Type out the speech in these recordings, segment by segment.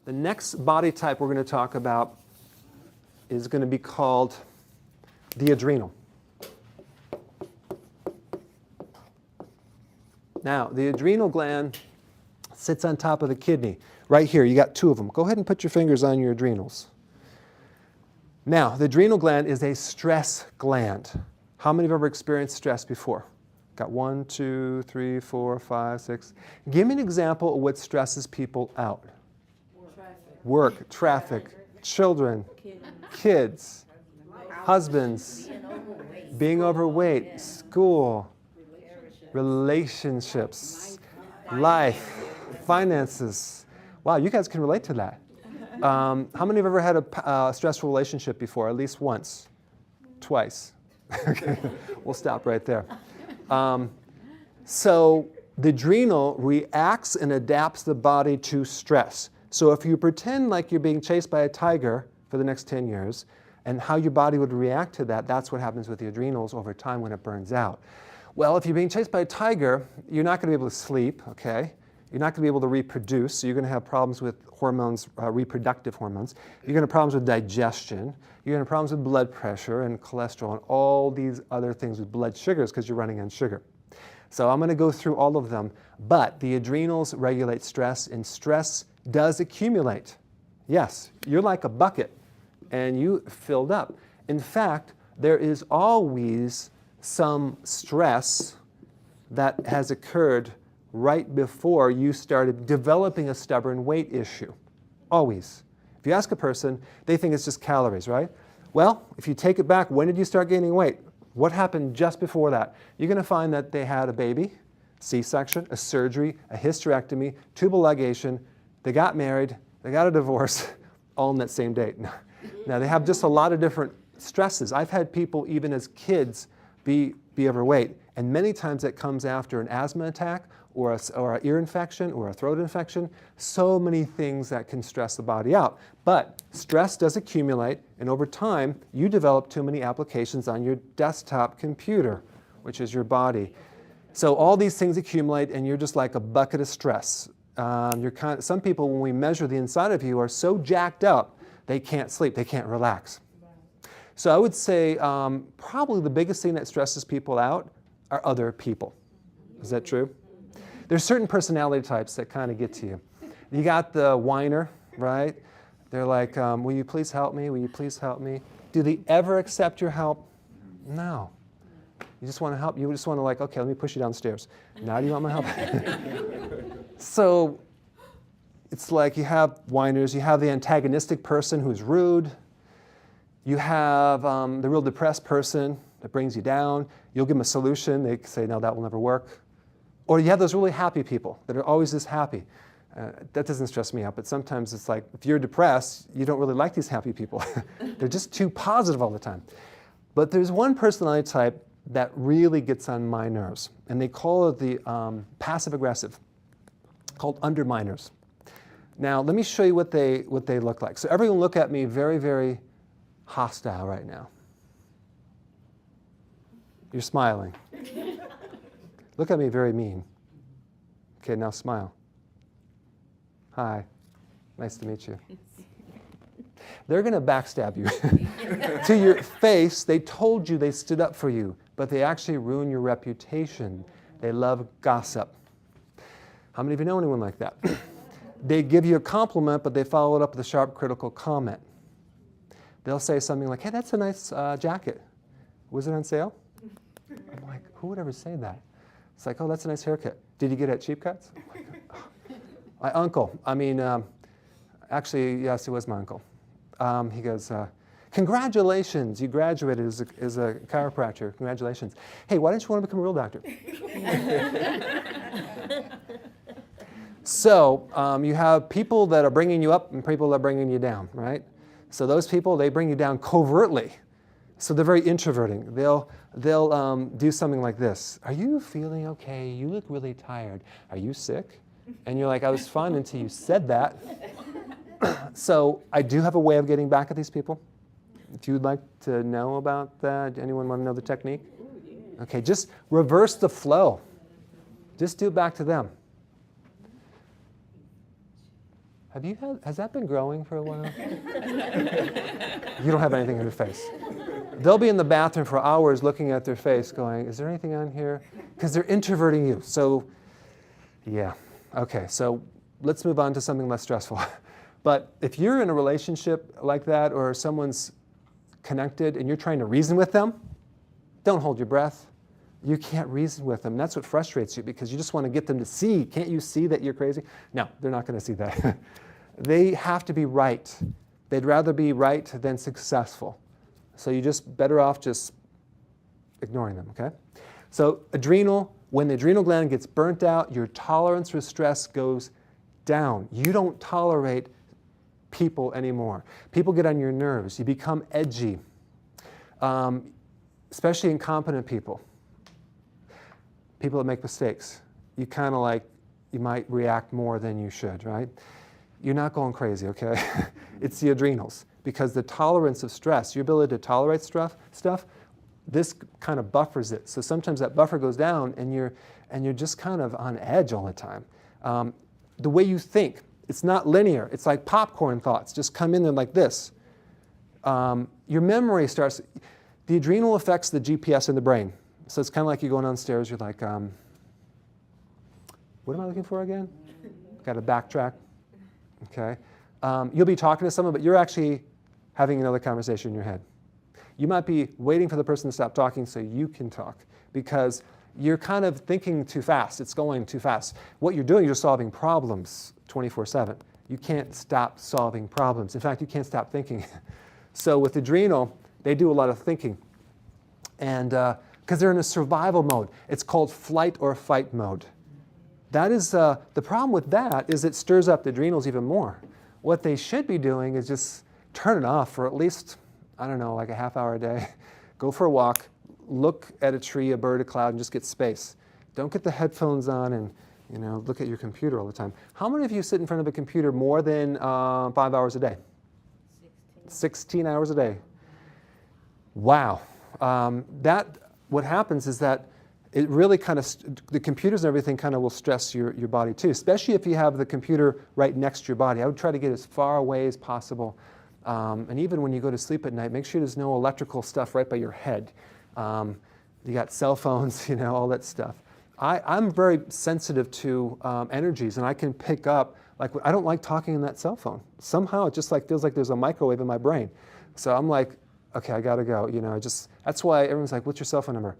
The next body type we're going to talk about is going to be called the adrenal. Now, the adrenal gland sits on top of the kidney. Right here, you got two of them. Go ahead and put your fingers on your adrenals. Now, the adrenal gland is a stress gland. How many have ever experienced stress before? Got 1, 2, 3, 4, 5, 6. Give me an example of what stresses people out. Work, traffic, children, kids, husbands, being overweight, school, relationships, life, finances. Wow, you guys can relate to that. How many have ever had a stressful relationship before? At least once? Twice? Okay, we'll stop right there. So the adrenal reacts and adapts the body to stress. So if you pretend like you're being chased by a tiger for the next 10 years, and how your body would react to that, that's what happens with the adrenals over time when it burns out. Well, if you're being chased by a tiger, you're not going to be able to sleep, okay? You're not going to be able to reproduce, so you're going to have problems with hormones, reproductive hormones. You're going to have problems with digestion. You're going to have problems with blood pressure and cholesterol and all these other things with blood sugars because you're running on sugar. So I'm going to go through all of them, but the adrenals regulate stress, and stress does accumulate. Yes, you're like a bucket, and you filled up. In fact, there is always some stress that has occurred right before you started developing a stubborn weight issue. Always. If you ask a person, they think it's just calories, right? Well, if you take it back, when did you start gaining weight? What happened just before that? You're going to find that they had a baby, C-section, a surgery, a hysterectomy, tubal ligation, they got married, they got a divorce, all on that same date. Now, they have just a lot of different stresses. I've had people, even as kids, be overweight, and many times that comes after an asthma attack or an ear infection or a throat infection. So many things that can stress the body out. But stress does accumulate, and over time, you develop too many applications on your desktop computer, which is your body. So all these things accumulate, and you're just like a bucket of stress. Some people, when we measure the inside of you, are so jacked up, they can't sleep, they can't relax. So I would say probably the biggest thing that stresses people out are other people. Is that true? There's certain personality types that kind of get to you. You got the whiner, right? They're like, will you please help me? Will you please help me? Do they ever accept your help? No. You just want to help. You just want to like, okay, let me push you downstairs. Now do you want my help? So it's like you have whiners. You have the antagonistic person who's rude. You have the real depressed person that brings you down. You'll give them a solution. They say, no, that will never work. Or you have those really happy people that are always just happy. That doesn't stress me out, but sometimes it's like, if you're depressed, you don't really like these happy people. They're just too positive all the time. But there's one personality type that really gets on my nerves, and they call it the passive-aggressive, called underminers. Now, let me show you what they look like. So everyone look at me very, very hostile right now. You're smiling. Look at me very mean. Okay, now smile. Hi, nice to meet you. They're going to backstab you. To your face, they told you they stood up for you, but they actually ruin your reputation. They love gossip. How many of you know anyone like that? They give you a compliment, but they follow it up with a sharp, critical comment. They'll say something like, hey, that's a nice jacket. Was it on sale? I'm like, who would ever say that? It's like, oh, that's a nice haircut. Did you get it at Cheap Cuts? My uncle, actually, yes, it was my uncle. He goes, congratulations, you graduated as a chiropractor. Congratulations. Hey, why don't you want to become a real doctor? So you have people that are bringing you up and people that are bringing you down, right? So those people, they bring you down covertly. So they're very introverting. They'll do something like this. Are you feeling okay? You look really tired. Are you sick? And you're like, I was fine until you said that. So I do have a way of getting back at these people. If you'd like to know about that, anyone want to know the technique? Okay, just reverse the flow. Just do it back to them. Has that been growing for a while? You don't have anything in your face. They'll be in the bathroom for hours looking at their face going, is there anything on here? Because they're introverting you. So, yeah. Okay, so let's move on to something less stressful. But if you're in a relationship like that or someone's connected and you're trying to reason with them, don't hold your breath. You can't reason with them. That's what frustrates you because you just want to get them to see. Can't you see that you're crazy? No, they're not going to see that. They have to be right. They'd rather be right than successful. So you're just better off just ignoring them, okay? So adrenal, when the adrenal gland gets burnt out, your tolerance for stress goes down. You don't tolerate people anymore. People get on your nerves. You become edgy, especially incompetent people. People that make mistakes. You kind of like, you might react more than you should, right? You're not going crazy, okay? It's the adrenals. Because the tolerance of stress, your ability to tolerate stuff, this kind of buffers it. So sometimes that buffer goes down and you're just kind of on edge all the time. The way you think, it's not linear. It's like popcorn thoughts, just come in there like this. Your memory starts, the adrenal affects the GPS in the brain. So it's kind of like you're going downstairs, you're like, what am I looking for again? Got to backtrack, okay? You'll be talking to someone, but you're actually having another conversation in your head. You might be waiting for the person to stop talking so you can talk because you're kind of thinking too fast. It's going too fast. What you're doing, you're solving problems 24/7. You can't stop solving problems. In fact, you can't stop thinking. So with adrenal, they do a lot of thinking. And because they're in a survival mode. It's called flight or fight mode. That is, the problem with that is it stirs up the adrenals even more. What they should be doing is just turn it off for at least, I don't know, like a half hour a day. Go for a walk, look at a tree, a bird, a cloud, and just get space. Don't get the headphones on and look at your computer all the time. How many of you sit in front of a computer more than 5 hours a day? 16 hours a day. Wow. What happens is that it really kind of, the computers and everything kind of will stress your body too, especially if you have the computer right next to your body. I would try to get as far away as possible. And even when you go to sleep at night, make sure there's no electrical stuff right by your head. You got cell phones, all that stuff. I'm very sensitive to energies, and I can pick up, like, I don't like talking in that cell phone. Somehow it just like feels like there's a microwave in my brain. So I'm like, okay, I gotta go. That's why everyone's like, what's your cell phone number?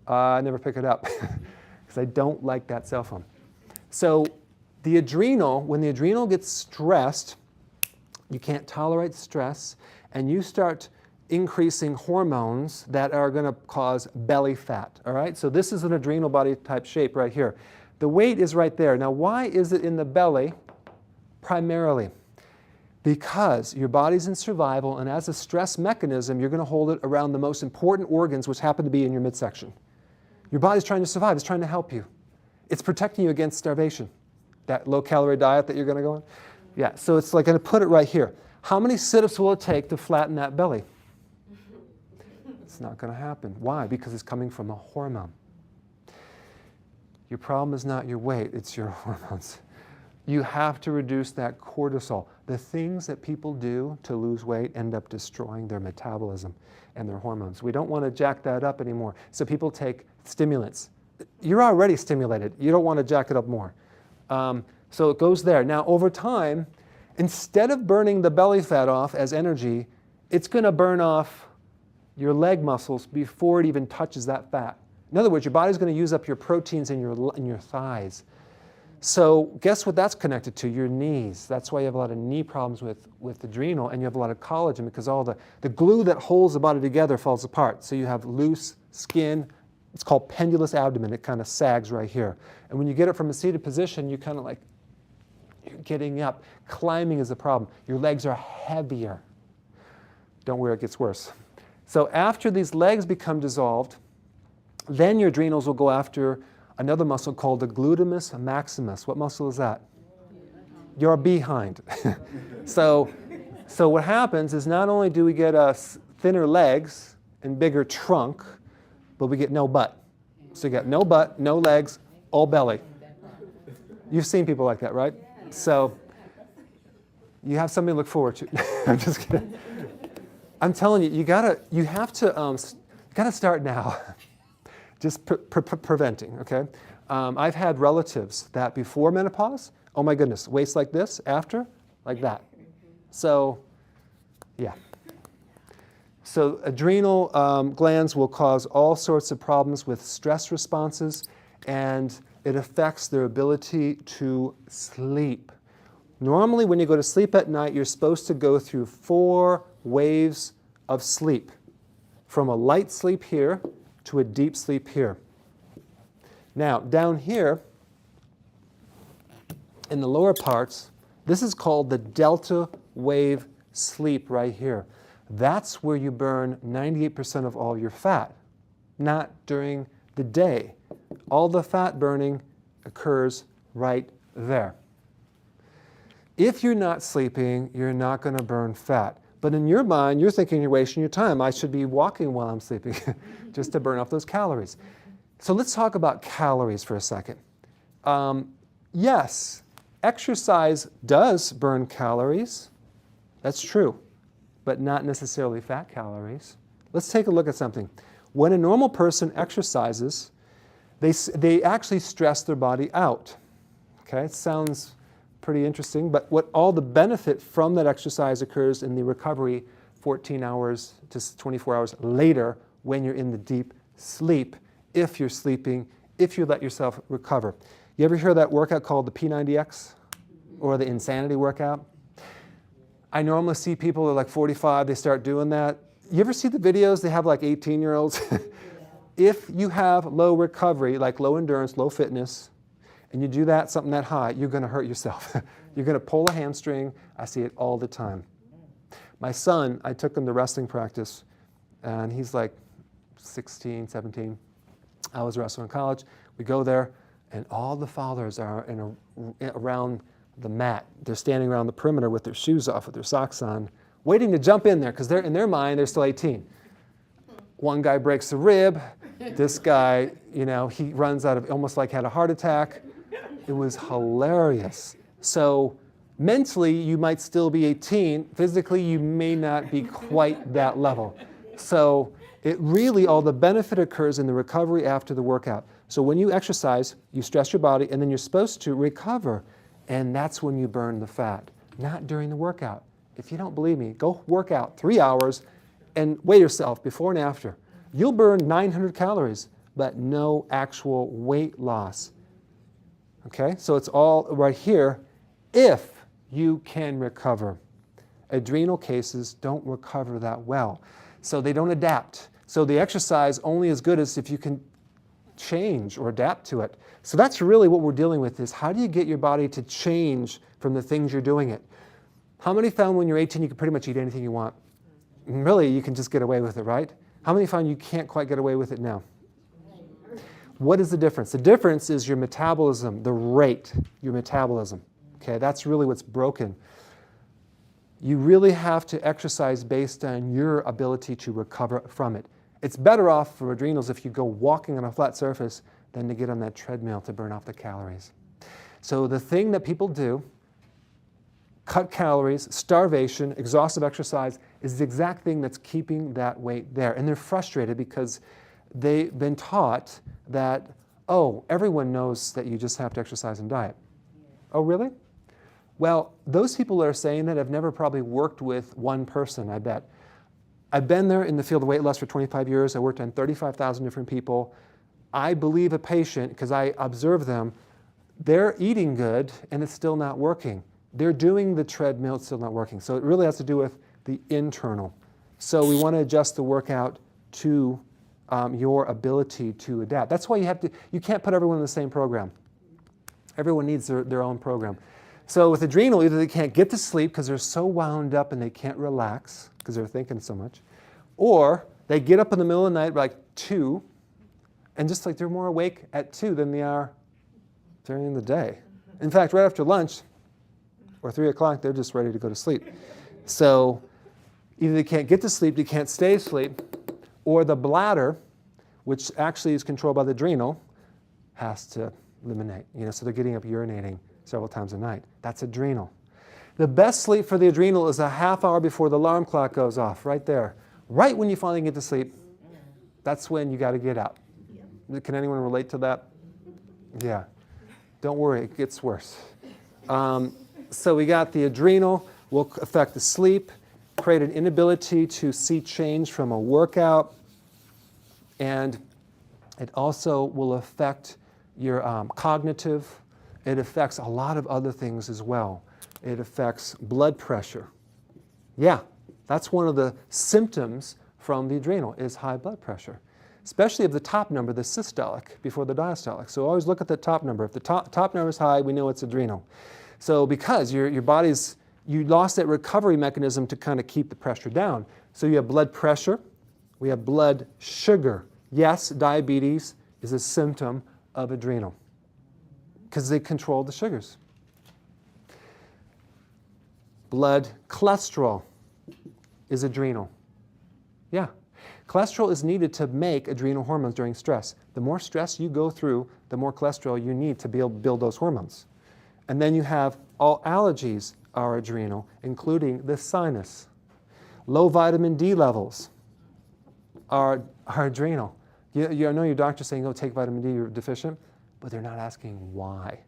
I never pick it up because I don't like that cell phone. So the adrenal, when the adrenal gets stressed, you can't tolerate stress, and you start increasing hormones that are going to cause belly fat, all right? So this is an adrenal body type shape right here. The weight is right there. Now, why is it in the belly primarily? Because your body's in survival, and as a stress mechanism, you're going to hold it around the most important organs, which happen to be in your midsection. Your body's trying to survive. It's trying to help you. It's protecting you against starvation. That low-calorie diet that you're going to go on? Yeah, so it's like going to put it right here. How many sit-ups will it take to flatten that belly? It's not going to happen. Why? Because it's coming from a hormone. Your problem is not your weight, it's your hormones. You have to reduce that cortisol. The things that people do to lose weight end up destroying their metabolism and their hormones. We don't want to jack that up anymore. So people take stimulants. You're already stimulated. You don't want to jack it up more. So it goes there. Now, over time, instead of burning the belly fat off as energy, it's going to burn off your leg muscles before it even touches that fat. In other words, your body's going to use up your proteins in your thighs. So guess what that's connected to? Your knees. That's why you have a lot of knee problems with adrenal, and you have a lot of collagen because all the glue that holds the body together falls apart. So you have loose skin. It's called pendulous abdomen. It kind of sags right here. And when you get it from a seated position, you kind of like, you're getting up. Climbing is a problem. Your legs are heavier. Don't worry, it gets worse. So after these legs become dissolved, then your adrenals will go after another muscle called the glutamus maximus. What muscle is that? Your behind. So what happens is not only do we get thinner legs and bigger trunk, but we get no butt. So you got no butt, no legs, all belly. You've seen people like that, right? So You have something to look forward to. I'm just kidding. I'm telling you, you have to start now. Just preventing, okay? I've had relatives that before menopause, oh my goodness, waist like this, after, like that. So, yeah. So adrenal glands will cause all sorts of problems with stress responses, and it affects their ability to sleep. Normally, when you go to sleep at night, you're supposed to go through 4 waves of sleep, from a light sleep here to a deep sleep here. Now, down here, in the lower parts, this is called the delta wave sleep right here. That's where you burn 98% of all your fat, not during the day. All the fat burning occurs right there. If you're not sleeping, you're not going to burn fat. But in your mind, you're thinking you're wasting your time. I should be walking while I'm sleeping just to burn off those calories. So let's talk about calories for a second. Yes, exercise does burn calories. That's true, but not necessarily fat calories. Let's take a look at something. When a normal person exercises, they actually stress their body out. Okay, it sounds pretty interesting, but what all the benefit from that exercise occurs in the recovery 14 hours to 24 hours later when you're in the deep sleep, if you're sleeping, if you let yourself recover. You ever hear that workout called the P90X or the insanity workout? I normally see people who are like 45, they start doing that. You ever see the videos? They have like 18-year-olds. If you have low recovery, like low endurance, low fitness, and you do that, something that high, you're going to hurt yourself. You're going to pull a hamstring. I see it all the time. My son, I took him to wrestling practice, and he's like 16, 17. I was wrestling in college. We go there, and all the fathers are around the mat. They're standing around the perimeter with their shoes off, with their socks on, waiting to jump in there, because in their mind, they're still 18. One guy breaks a rib. This guy, he runs out of, almost like had a heart attack. It was hilarious. So mentally, you might still be 18. Physically, you may not be quite that level. So it really, all the benefit occurs in the recovery after the workout. So when you exercise, you stress your body, and then you're supposed to recover. And that's when you burn the fat, not during the workout. If you don't believe me, go work out 3 hours and weigh yourself before and after. You'll burn 900 calories, but no actual weight loss. Okay, so it's all right here if you can recover. Adrenal cases don't recover that well, so they don't adapt. So the exercise only as good as if you can change or adapt to it. So that's really what we're dealing with, is how do you get your body to change from the things you're doing it? How many found when you're 18 you can pretty much eat anything you want? And really, you can just get away with it, right? How many found you can't quite get away with it now? What is the difference? The difference is your metabolism, the rate, your metabolism. Okay, that's really what's broken. You really have to exercise based on your ability to recover from it. It's better off for adrenals if you go walking on a flat surface than to get on that treadmill to burn off the calories. So the thing that people do, cut calories, starvation, exhaustive exercise, is the exact thing that's keeping that weight there. And they're frustrated because they've been taught that, oh, everyone knows that you just have to exercise and diet. Oh, really? Well, those people that are saying that have never probably worked with one person, I bet. I've been there in the field of weight loss for 25 years. I worked on 35,000 different people. I believe a patient, because I observe them, they're eating good and it's still not working. They're doing the treadmill, it's still not working. So it really has to do with the internal. So we want to adjust the workout to your ability to adapt. That's why you can't put everyone in the same program. Everyone needs their own program. So with adrenal, either they can't get to sleep because they're so wound up and they can't relax because they're thinking so much, or they get up in the middle of the night like 2, and just like they're more awake at 2 than they are during the day. In fact, right after lunch or 3 o'clock, they're just ready to go to sleep. So either they can't get to sleep, they can't stay asleep, or the bladder, which actually is controlled by the adrenal, has to eliminate. So they're getting up urinating several times a night. That's adrenal. The best sleep for the adrenal is a half hour before the alarm clock goes off, right there. Right when you finally get to sleep, that's when you got to get out. Can anyone relate to that? Yeah. Don't worry, it gets worse. So we got the adrenal will affect the sleep, create an inability to see change from a workout, and it also will affect your cognitive. It affects a lot of other things as well. It affects blood pressure. Yeah, that's one of the symptoms from the adrenal is high blood pressure, especially if the top number, the systolic, before the diastolic. So always look at the top number. If the top number is high, we know it's adrenal. So because your body's, you lost that recovery mechanism to kind of keep the pressure down. So you have blood pressure, we have blood sugar. Yes, diabetes is a symptom of adrenal because they control the sugars. Blood cholesterol is adrenal. Yeah. Cholesterol is needed to make adrenal hormones during stress. The more stress you go through, the more cholesterol you need to be able to build those hormones. And then you have all allergies are adrenal, including the sinus. Low vitamin D levels are adrenal. I know your doctor's saying, oh, take vitamin D, you're deficient, but they're not asking why.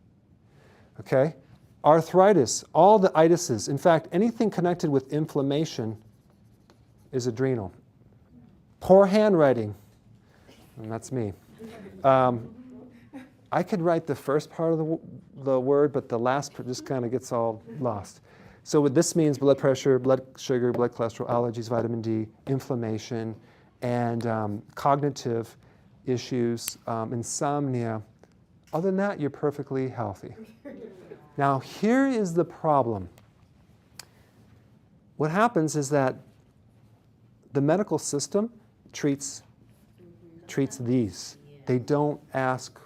Okay? Arthritis, all the itises, in fact, anything connected with inflammation is adrenal. Poor handwriting, and that's me. I could write the first part of the word, but the last part just kind of gets all lost. So what this means, blood pressure, blood sugar, blood cholesterol, allergies, vitamin D, inflammation, and cognitive issues, insomnia. Other than that, you're perfectly healthy. Now, here is the problem. What happens is that the medical system treats these. They don't ask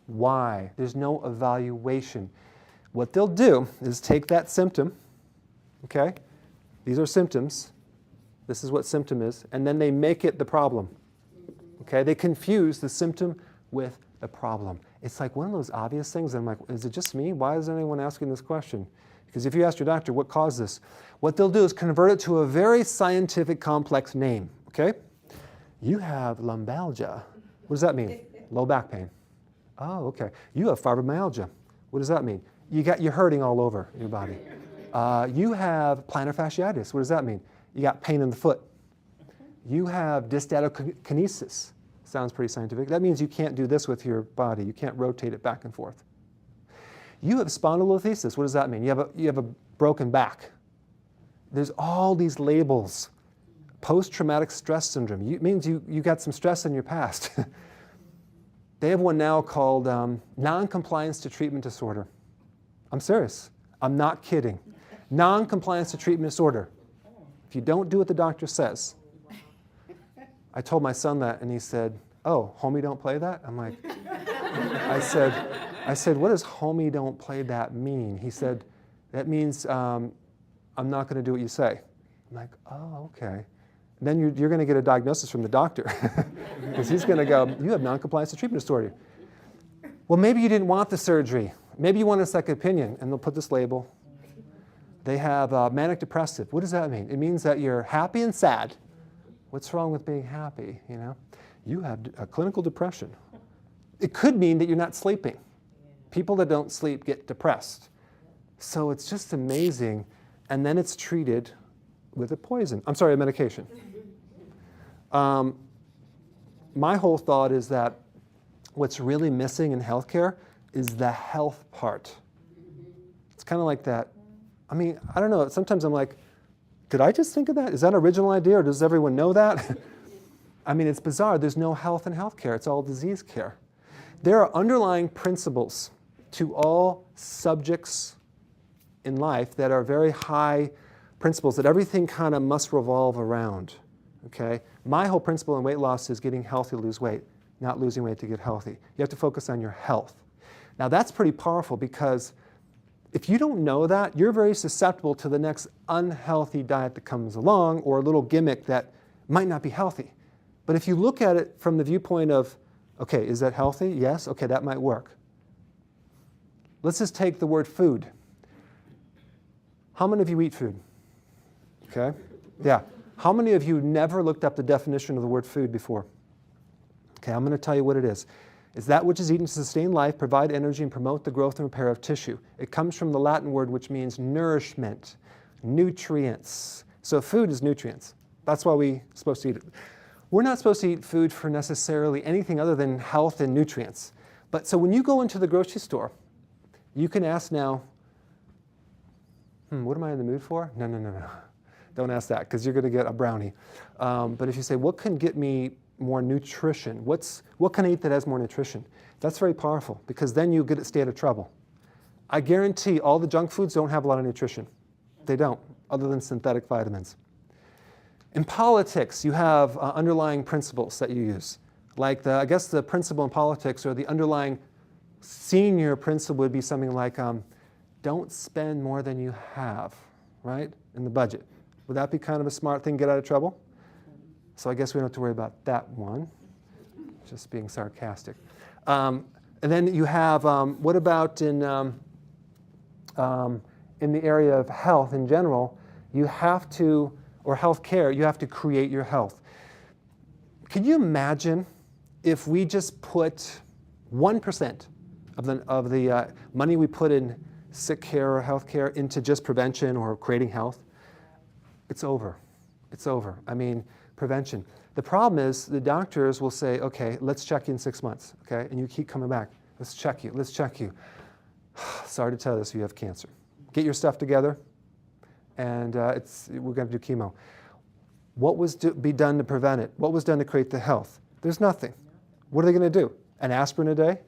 why. There's no evaluation. What they'll do is take that symptom, okay? These are symptoms. This is what symptom is. And then they make it the problem, okay? They confuse the symptom with the problem. It's like one of those obvious things. I'm like, is it just me? Why is anyone asking this question? Because if you ask your doctor, what caused this? What they'll do is convert it to a very scientific, complex name, okay? You have lumbalgia. What does that mean? Low back pain. Oh, okay. You have fibromyalgia. What does that mean? You're hurting all over your body. You have plantar fasciitis. What does that mean? You got pain in the foot. You have dysstatokinesis. Sounds pretty scientific. That means you can't do this with your body. You can't rotate it back and forth. You have spondylolisthesis. What does that mean? You have a broken back. There's all these labels. Post-traumatic stress syndrome. It means you got some stress in your past. They have one now called non-compliance to treatment disorder. I'm serious. I'm not kidding. Non-compliance to treatment disorder. If you don't do what the doctor says. I told my son that, and he said, oh, homie, don't play that? I'm like, I said, what does homie don't play that mean? He said, that means I'm not going to do what you say. I'm like, oh, okay. And then you're going to get a diagnosis from the doctor because he's going to go, you have non-compliance to treatment disorder. Well, maybe you didn't want the surgery. Maybe you want a second opinion, and they'll put this label. They have manic depressive. What does that mean? It means that you're happy and sad. What's wrong with being happy, you know? You have a clinical depression. It could mean that you're not sleeping. People that don't sleep get depressed. So it's just amazing. And then it's treated with a medication. My whole thought is that what's really missing in healthcare is the health part. It's kind of like that. I mean, I don't know. Sometimes I'm like, did I just think of that? Is that an original idea, or does everyone know that? I mean, it's bizarre. There's no health in healthcare. It's all disease care. There are underlying principles to all subjects in life that are very high principles that everything kind of must revolve around, okay? My whole principle in weight loss is getting healthy to lose weight, not losing weight to get healthy. You have to focus on your health. Now, that's pretty powerful because if you don't know that, you're very susceptible to the next unhealthy diet that comes along or a little gimmick that might not be healthy. But if you look at it from the viewpoint of, okay, is that healthy? Yes, okay, that might work. Let's just take the word food. How many of you eat food? Okay, yeah. How many of you never looked up the definition of the word food before? Okay, I'm going to tell you what it is. It's that which is eaten to sustain life, provide energy, and promote the growth and repair of tissue. It comes from the Latin word which means nourishment, nutrients. So food is nutrients. That's why we're supposed to eat it. We're not supposed to eat food for necessarily anything other than health and nutrients. But so when you go into the grocery store, you can ask now, what am I in the mood for? No. Don't ask that, because you're going to get a brownie. But if you say, what can get me more nutrition? What can I eat that has more nutrition? That's very powerful, because then you stay out of trouble. I guarantee all the junk foods don't have a lot of nutrition. They don't, other than synthetic vitamins. In politics, you have underlying principles that you use. Like, I guess the principle in politics, or the underlying senior principle would be something like, don't spend more than you have, right, in the budget. Would that be kind of a smart thing to get out of trouble? So I guess we don't have to worry about that one. Just being sarcastic. And then you have, what about in the area of health in general, you have to, or healthcare, you have to create your health. Can you imagine if we just put 1% of the money we put in sick care or healthcare into just prevention or creating health? It's over. It's over. I mean, prevention. The problem is the doctors will say, okay, let's check you in 6 months, okay? And you keep coming back. Let's check you. Let's check you. Sorry to tell you this, you have cancer. Get your stuff together, and we're going to do chemo. What was to be done to prevent it? What was done to create the health? There's nothing. What are they going to do? An aspirin a day?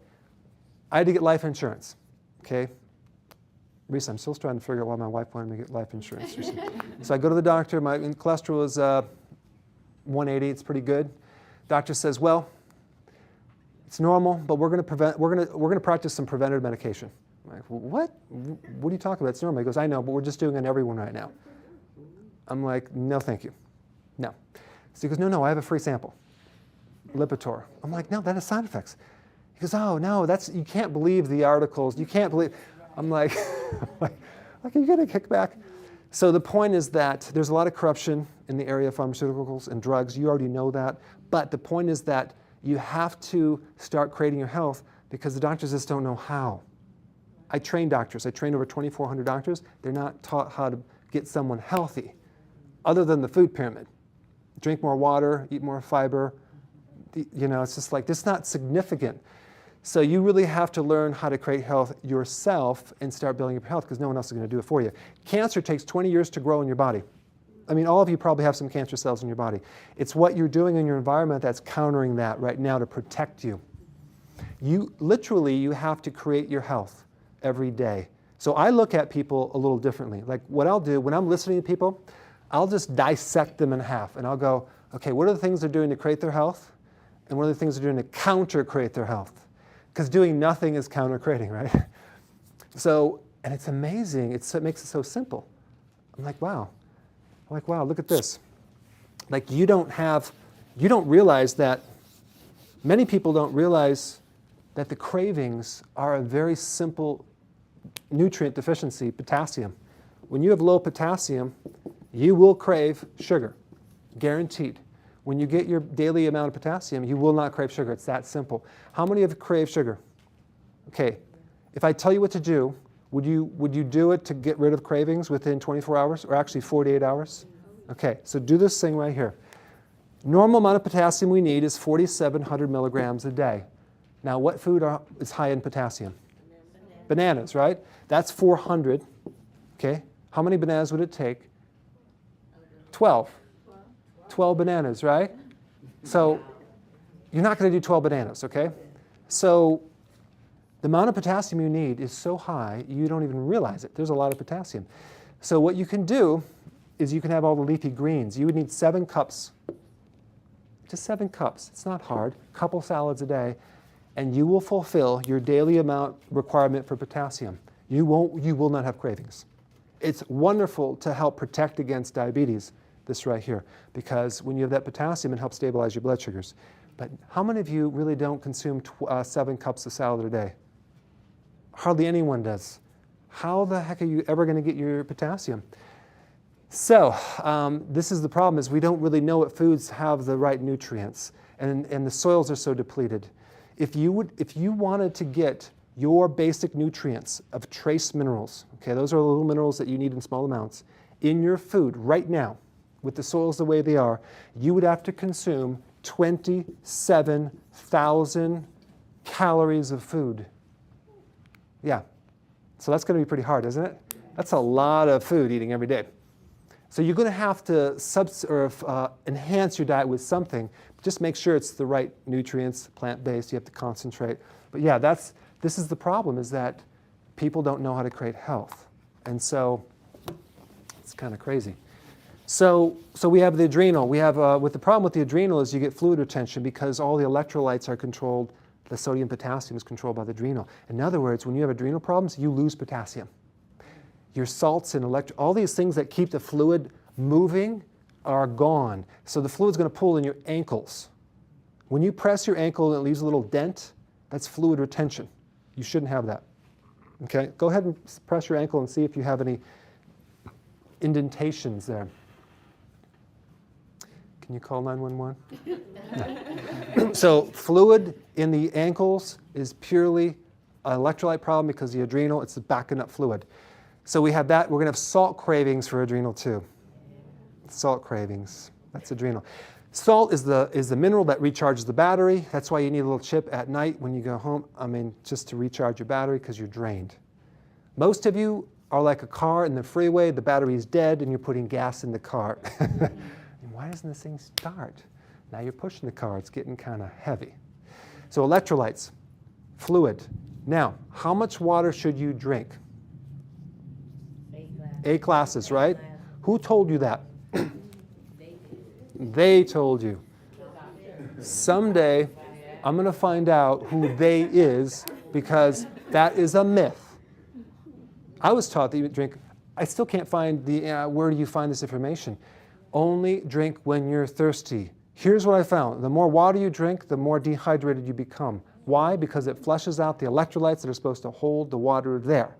I had to get life insurance, okay? Reese, I'm still trying to figure out why my wife wanted me to get life insurance. So I go to the doctor. My cholesterol is 180. It's pretty good. Doctor says, well, it's normal, but we're going to practice some preventative medication. I'm like, what? What are you talking about? It's normal. He goes, I know, but we're just doing it on everyone right now. I'm like, no, thank you. No. So he goes, no, I have a free sample. Lipitor. I'm like, no, that has side effects. He goes, oh, no, you can't believe the articles. You can't believe. I'm like, are you getting a kickback? So the point is that there's a lot of corruption in the area of pharmaceuticals and drugs. You already know that. But the point is that you have to start creating your health, because the doctors just don't know how. I train doctors. I train over 2,400 doctors. They're not taught how to get someone healthy, other than the food pyramid. Drink more water, eat more fiber. It's just like, it's not significant. So you really have to learn how to create health yourself and start building up your health, because no one else is going to do it for you. Cancer takes 20 years to grow in your body. I mean, all of you probably have some cancer cells in your body. It's what you're doing in your environment that's countering that right now to protect you. You have to create your health every day. So I look at people a little differently. Like, what I'll do when I'm listening to people, I'll just dissect them in half, and I'll go, okay, what are the things they're doing to create their health? And what are the things they're doing to counter-create their health? Because doing nothing is counter-creating, right? So, and it's amazing. It makes it so simple. I'm like, wow, look at this. Like, you don't realize that, many people don't realize that the cravings are a very simple nutrient deficiency, potassium. When you have low potassium, you will crave sugar, guaranteed. When you get your daily amount of potassium, you will not crave sugar. It's that simple. How many of you crave sugar? Okay, if I tell you what to do, would you do it to get rid of cravings within 24 hours, or actually 48 hours? Okay, so do this thing right here. Normal amount of potassium we need is 4,700 milligrams a day. Now, what food is high in potassium? Bananas, right? That's 400. Okay, how many bananas would it take? 12. 12 bananas, right? So you're not going to do 12 bananas, okay? So the amount of potassium you need is so high, you don't even realize it. There's a lot of potassium. So what you can do is you can have all the leafy greens. You would need 7 cups, just 7 cups. It's not hard. Couple salads a day, and you will fulfill your daily amount requirement for potassium. You will not have cravings. It's wonderful to help protect against diabetes, this right here, because when you have that potassium, it helps stabilize your blood sugars. But how many of you really don't consume 7 cups of salad a day? Hardly anyone does. how the heck are you ever going to get your potassium? So this is the problem, is we don't really know what foods have the right nutrients, and the soils are so depleted. If you wanted to get your basic nutrients of trace minerals, okay, those are the little minerals that you need in small amounts, in your food right now, with the soils the way they are, you would have to consume 27,000 calories of food. Yeah, so that's going to be pretty hard, isn't it? That's a lot of food eating every day. So you're going to have to enhance your diet with something. Just make sure it's the right nutrients, plant-based. You have to concentrate. But yeah, this is the problem, is that people don't know how to create health. And so it's kind of crazy. So we have the adrenal. We have, the problem with the adrenal is you get fluid retention because all the electrolytes are controlled. The sodium, potassium is controlled by the adrenal. In other words, when you have adrenal problems, you lose potassium. Your salts and all these things that keep the fluid moving are gone. So the fluid's going to pool in your ankles. When you press your ankle and it leaves a little dent, that's fluid retention. You shouldn't have that. Okay? Go ahead and press your ankle and see if you have any indentations there. Can you call 911? No. So fluid in the ankles is purely an electrolyte problem because the adrenal, it's the backing up fluid. So we have that. We're going to have salt cravings for adrenal too. Salt cravings. That's adrenal. Salt is the mineral that recharges the battery. That's why you need a little chip at night when you go home. Just to recharge your battery because you're drained. Most of you are like a car in the freeway. The battery is dead and you're putting gas in the car. And why doesn't this thing start? Now you're pushing the car. It's getting kind of heavy. So electrolytes, fluid. Now, how much water should you drink? 8 glasses, right? Who told you that? They told you. Someday, I'm going to find out who they is, because that is a myth. I was taught that you drink. I still can't find where do you find this information? Only drink when you're thirsty. Here's what I found. The more water you drink, the more dehydrated you become. Why? Because it flushes out the electrolytes that are supposed to hold the water there.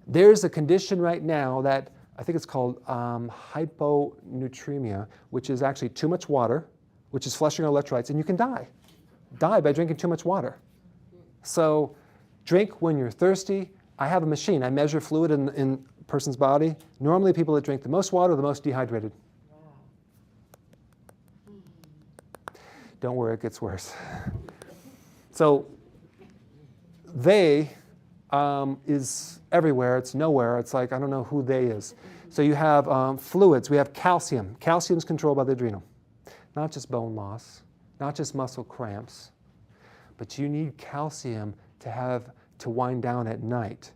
There's a condition right now that I think it's called hyponatremia, which is actually too much water, which is flushing electrolytes, and you can die by drinking too much water. So drink when you're thirsty. I have a machine. I measure fluid in a person's body. Normally people that drink the most water are the most dehydrated. Don't worry, it gets worse. So they is everywhere. It's nowhere. It's like, I don't know who they is. So you have fluids. We have calcium. Calcium is controlled by the adrenal. Not just bone loss, not just muscle cramps, but you need calcium to wind down at night.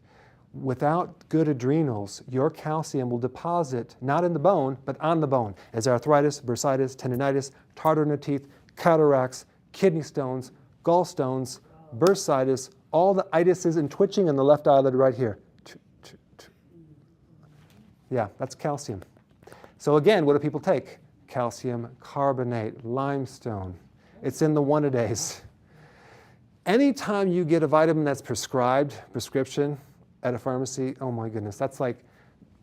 Without good adrenals, your calcium will deposit not in the bone, but on the bone, as arthritis, bursitis, tendinitis, tartar in the teeth, cataracts, kidney stones, gallstones, bursitis, all the itises and twitching in the left eyelid right here. Yeah, that's calcium. So again, what do people take? Calcium carbonate, limestone. It's in the one-a-days. Anytime you get a vitamin that's prescription at a pharmacy, oh my goodness, that's like,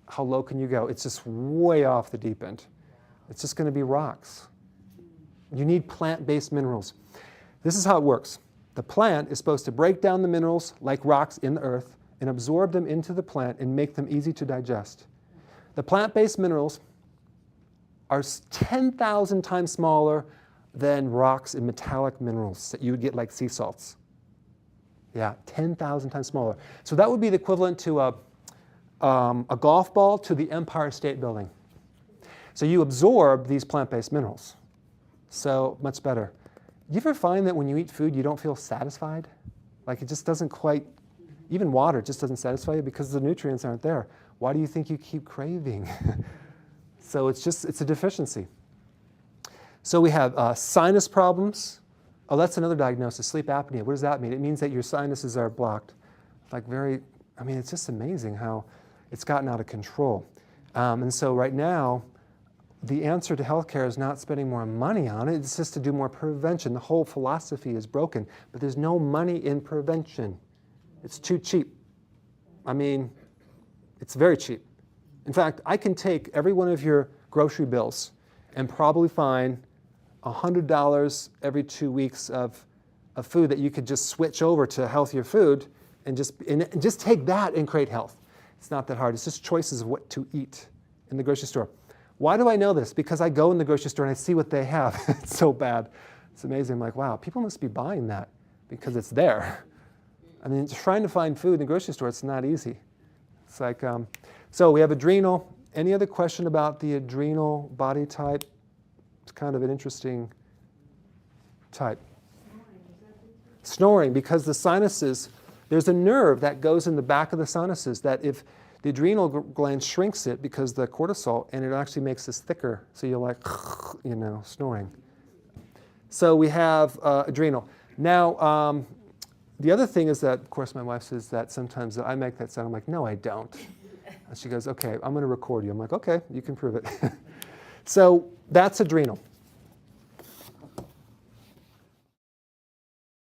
how low can you go? It's just way off the deep end. It's just going to be rocks. You need plant-based minerals. This is how it works. The plant is supposed to break down the minerals like rocks in the earth and absorb them into the plant and make them easy to digest. The plant-based minerals are 10,000 times smaller than rocks and metallic minerals that you would get like sea salts. Yeah, 10,000 times smaller. So that would be the equivalent to a golf ball to the Empire State Building. So you absorb these plant-based minerals. So much better. You ever find that when you eat food, you don't feel satisfied? Like it just doesn't quite, even water just doesn't satisfy you because the nutrients aren't there. Why do you think you keep craving? So it's a deficiency. So we have sinus problems. Oh, that's another diagnosis, sleep apnea. What does that mean? It means that your sinuses are blocked. Like it's just amazing how it's gotten out of control. And so right now, the answer to healthcare is not spending more money on it. It's just to do more prevention. The whole philosophy is broken, but there's no money in prevention. It's too cheap. It's very cheap. In fact, I can take every one of your grocery bills and probably find $100 every 2 weeks of food that you could just switch over to healthier food and just take that and create health. It's not that hard. It's just choices of what to eat in the grocery store. Why do I know this? Because I go in the grocery store and I see what they have. It's so bad. It's amazing. I'm like, wow, people must be buying that because it's there. I mean, trying to find food in the grocery store, it's not easy. It's like, so we have adrenal. Any other question about the adrenal body type? It's kind of an interesting type. Snoring, because the sinuses, there's a nerve that goes in the back of the sinuses that if the adrenal gland shrinks it because the cortisol, and it actually makes this thicker, so you're like, snoring. So we have adrenal. Now, the other thing is that, of course, my wife says that sometimes I make that sound. I'm like, no, I don't. And she goes, okay, I'm going to record you. I'm like, okay, you can prove it. So that's adrenal.